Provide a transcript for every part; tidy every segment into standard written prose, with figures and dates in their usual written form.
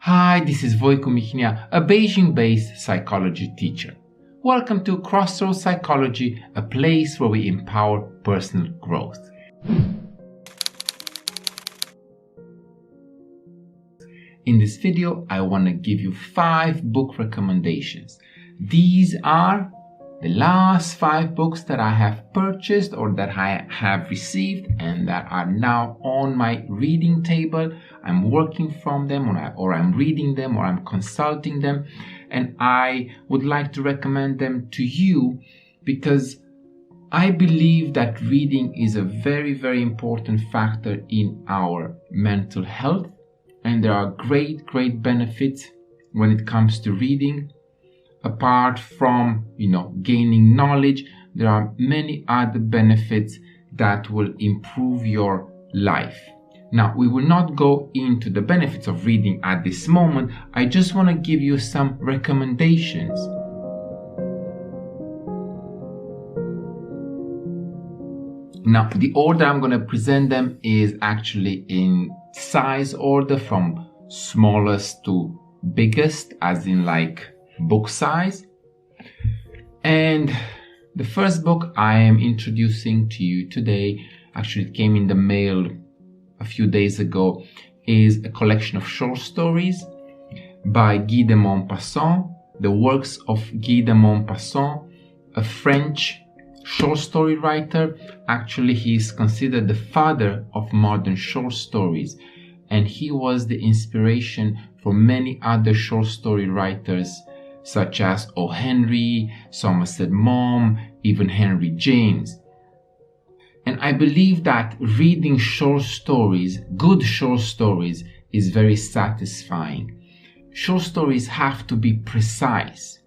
Hi, this is Voicu Mihnea, a Beijing-based psychology teacher. Welcome to Crossroads Psychology, a place where we empower personal growth. In this video, I want to give you 5 book recommendations. These are the last 5 books that I have purchased or that I have received and that are now on my reading table. I'm working from them or I'm reading them or I'm consulting them, and I would like to recommend them to you because I believe that reading is a very, very important factor in our mental health, and there are great benefits when it comes to reading. Apart from, gaining knowledge, there are many other benefits that will improve your life. Now, we will not go into the benefits of reading at this moment. I just want to give you some recommendations. Now, the order I'm going to present them is actually in size order from smallest to biggest, as in like book size. And the first book I am introducing to you today, actually it came in the mail a few days ago, is a collection of short stories by Guy de Maupassant, the works of Guy de Maupassant, a French short story writer. Actually, he is considered the father of modern short stories, and he was the inspiration for many other short story writers such as O. Henry, Somerset Maugham, even Henry James. And I believe that reading short stories, good short stories, is very satisfying. Short stories have to be precise.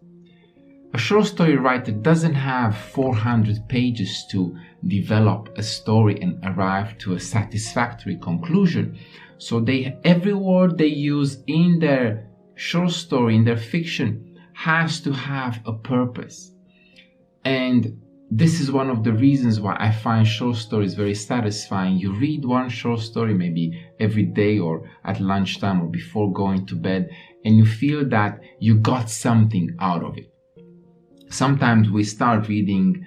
A short story writer doesn't have 400 pages to develop a story and arrive to a satisfactory conclusion. So every word they use in their short story, in their fiction, has to have a purpose. And this is one of the reasons why I find short stories very satisfying. You read one short story maybe every day or at lunchtime or before going to bed, and you feel that you got something out of it. Sometimes we start reading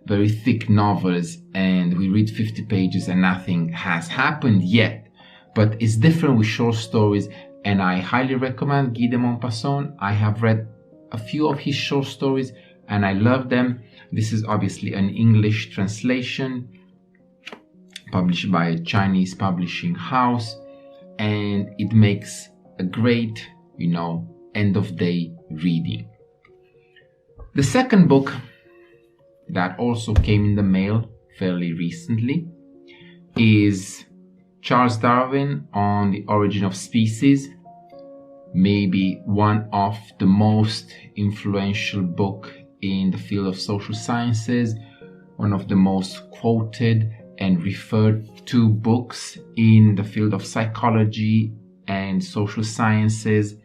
very thick novels and we read 50 pages and nothing has happened yet. But it's different with short stories, and I highly recommend Guy de Maupassant. I have read a few of his short stories and I love them. This is obviously an English translation published by a Chinese publishing house, and it makes a great, end of day reading. The second book that also came in the mail fairly recently is Charles Darwin on the Origin of Species. Maybe one of the most influential book in the field of social sciences, one of the most quoted and referred to books in the field of psychology and social sciences.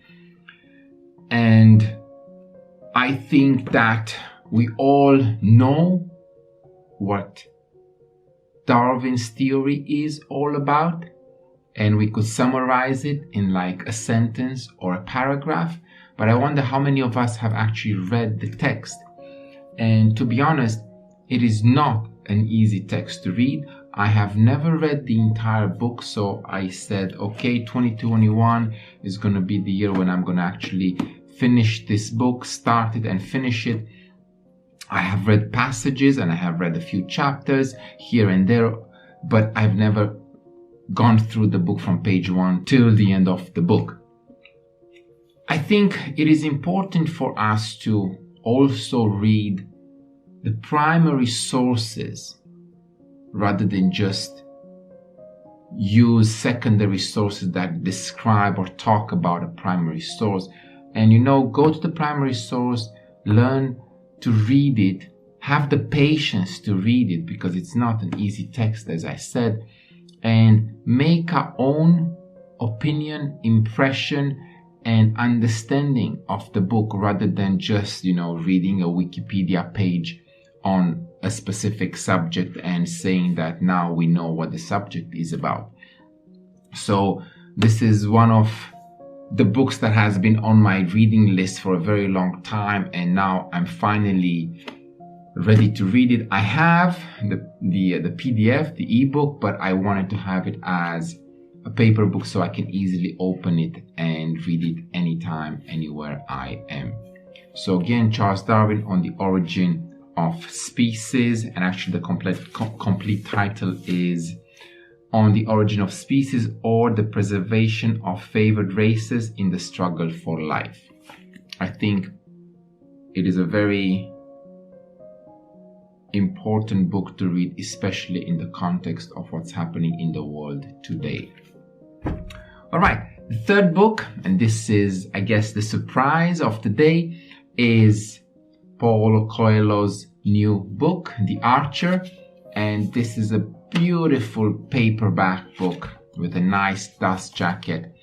And I think that we all know what Darwin's theory is all about, and we could summarize it in like a sentence or a paragraph, but I wonder how many of us have actually read the text. And to be honest, it is not an easy text to read. I have never read the entire book, so I said, okay, 2021 is going to be the year when I'm going to actually finish this book, start it and finish it. I have read passages and I have read a few chapters here and there, but I've never gone through the book from page 1 till the end of the book. I think it is important for us to also read the primary sources rather than just use secondary sources that describe or talk about a primary source. And go to the primary source, learn to read it, have the patience to read it because it's not an easy text, as I said, and make our own opinion, impression, and understanding of the book rather than just, reading a Wikipedia page on a specific subject and saying that now we know what the subject is about. So this is one of the books that has been on my reading list for a very long time, and now I'm finally ready to read it. I have the PDF, the ebook, but I wanted to have it as a paper book so I can easily open it and read it anytime, anywhere I am. So again, Charles Darwin on the Origin of Species, and actually the complete title is On the Origin of Species, or the Preservation of Favored Races in the Struggle for Life. I think it is a very important book to read, especially in the context of what's happening in the world today. All right, the third book, and this is, I guess, the surprise of the day, is Paulo Coelho's new book, The Archer, and this is a beautiful paperback book with a nice dust jacket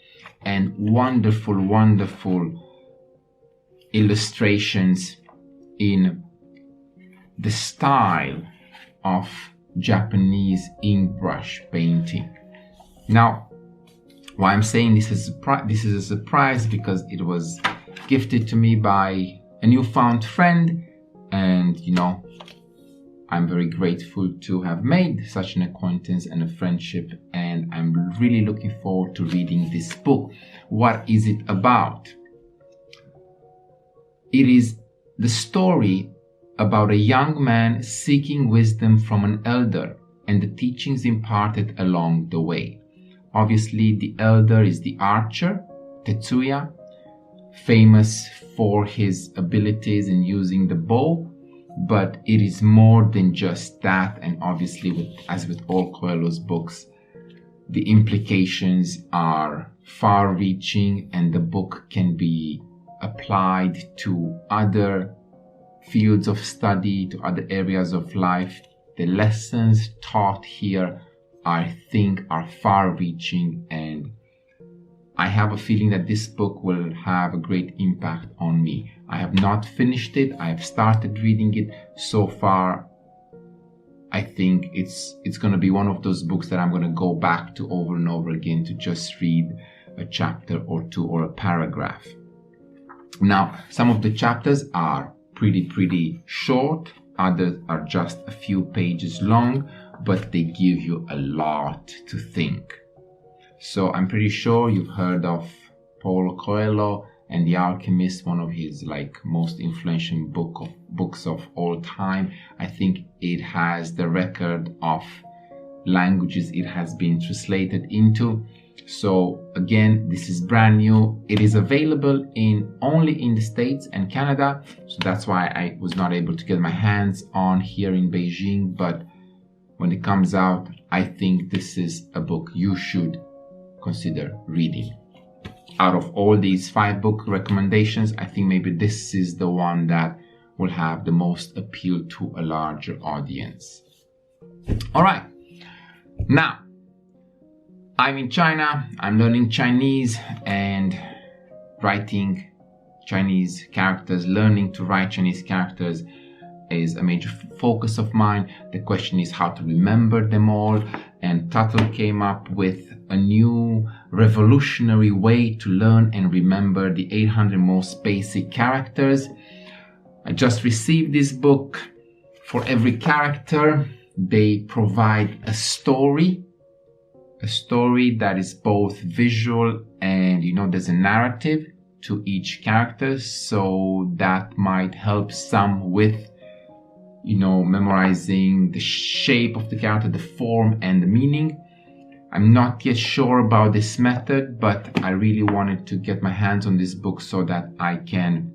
and wonderful illustrations in the style of Japanese ink brush painting. Now, why I'm saying this is a surprise, because it was gifted to me by a newfound friend, and I'm very grateful to have made such an acquaintance and a friendship, and I'm really looking forward to reading this book. What is it about? It is the story about a young man seeking wisdom from an elder and the teachings imparted along the way. Obviously, the elder is the archer, Tetsuya, famous for his abilities in using the bow, but it is more than just that. And obviously, as with all Coelho's books, the implications are far-reaching, and the book can be applied to other fields of study, to other areas of life. The lessons taught here, I think, are far-reaching, and I have a feeling that this book will have a great impact on me. I have not finished it. I have started reading it. So far, I think it's going to be one of those books that I'm going to go back to over and over again to just read a chapter or two or a paragraph. Now, some of the chapters are pretty short. Others are just a few pages long, but they give you a lot to think. So I'm pretty sure you've heard of Paulo Coelho and The Alchemist, one of his most influential books of all time. I think it has the record of languages it has been translated into. So again, this is brand new. It is available only in the States and Canada, so that's why I was not able to get my hands on here in Beijing. But when it comes out, I think this is a book you should consider reading. Out of all these 5 book recommendations, I think maybe this is the one that will have the most appeal to a larger audience. All right, now I'm in China. I'm learning Chinese and writing Chinese characters. Learning to write Chinese characters is a major focus of mine. The question is how to remember them all, and Tuttle came up with a new revolutionary way to learn and remember the 800 most basic characters. I just received this book. For every character, they provide a story that is both visual and, there's a narrative to each character. So that might help some with, memorizing the shape of the character, the form and the meaning. I'm not yet sure about this method, but I really wanted to get my hands on this book so that I can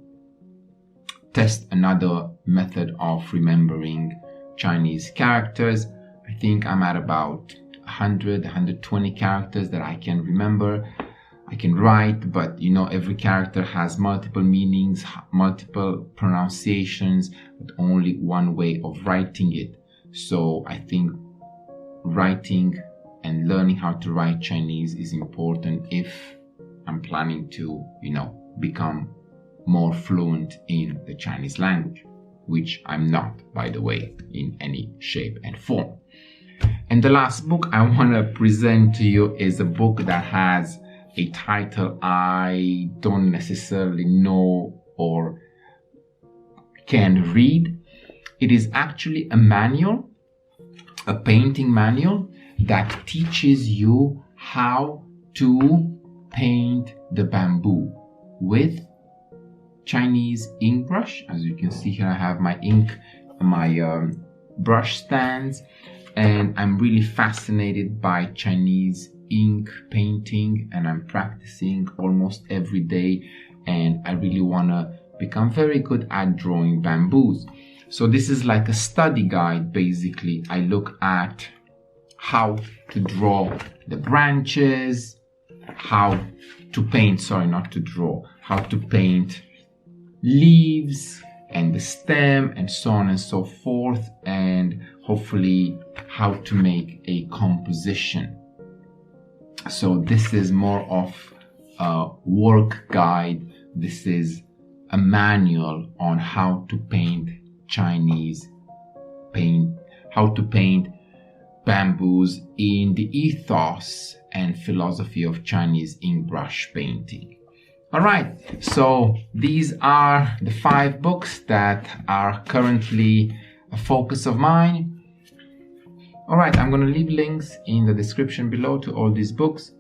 test another method of remembering Chinese characters. I think I'm at about 120 characters that I can remember. I can write, but every character has multiple meanings, multiple pronunciations, but only one way of writing it. So I think writing and learning how to write Chinese is important if I'm planning to, become more fluent in the Chinese language, which I'm not, by the way, in any shape and form. And the last book I want to present to you is a book that has a title I don't necessarily know or can read. It is actually a manual, a painting manual that teaches you how to paint the bamboo with Chinese ink brush. As you can see here, I have my ink, my brush stands, and I'm really fascinated by Chinese ink painting, and I'm practicing almost every day, and I really want to become very good at drawing bamboos. So this is like a study guide. Basically, I look at how to draw the branches, how to paint, how to paint leaves and the stem and so on and so forth, and hopefully how to make a composition. So this is more of a work guide. This is a manual on how to paint how to paint bamboos in the ethos and philosophy of Chinese ink brush painting. All right, so these are the 5 books that are currently a focus of mine. All right, I'm going to leave links in the description below to all these books.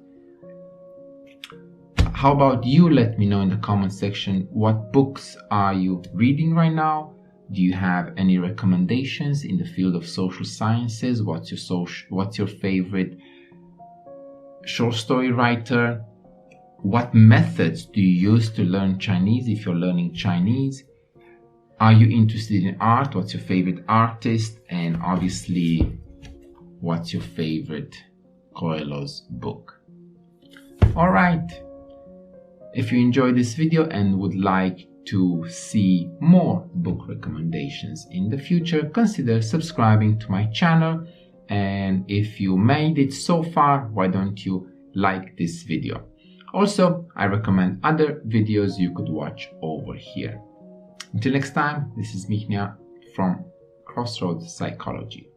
How about you? Let me know in the comment section, what books are you reading right now? Do you have any recommendations in the field of social sciences? What's your favorite short story writer? What methods do you use to learn Chinese if you're learning Chinese? Are you interested in art? What's your favorite artist? And obviously, what's your favorite Coelho's book? All right. If you enjoyed this video and would like to see more book recommendations in the future, consider subscribing to my channel. And if you made it so far, why don't you like this video? Also, I recommend other videos you could watch over here. Until next time, this is Michnia from Crossroads Psychology.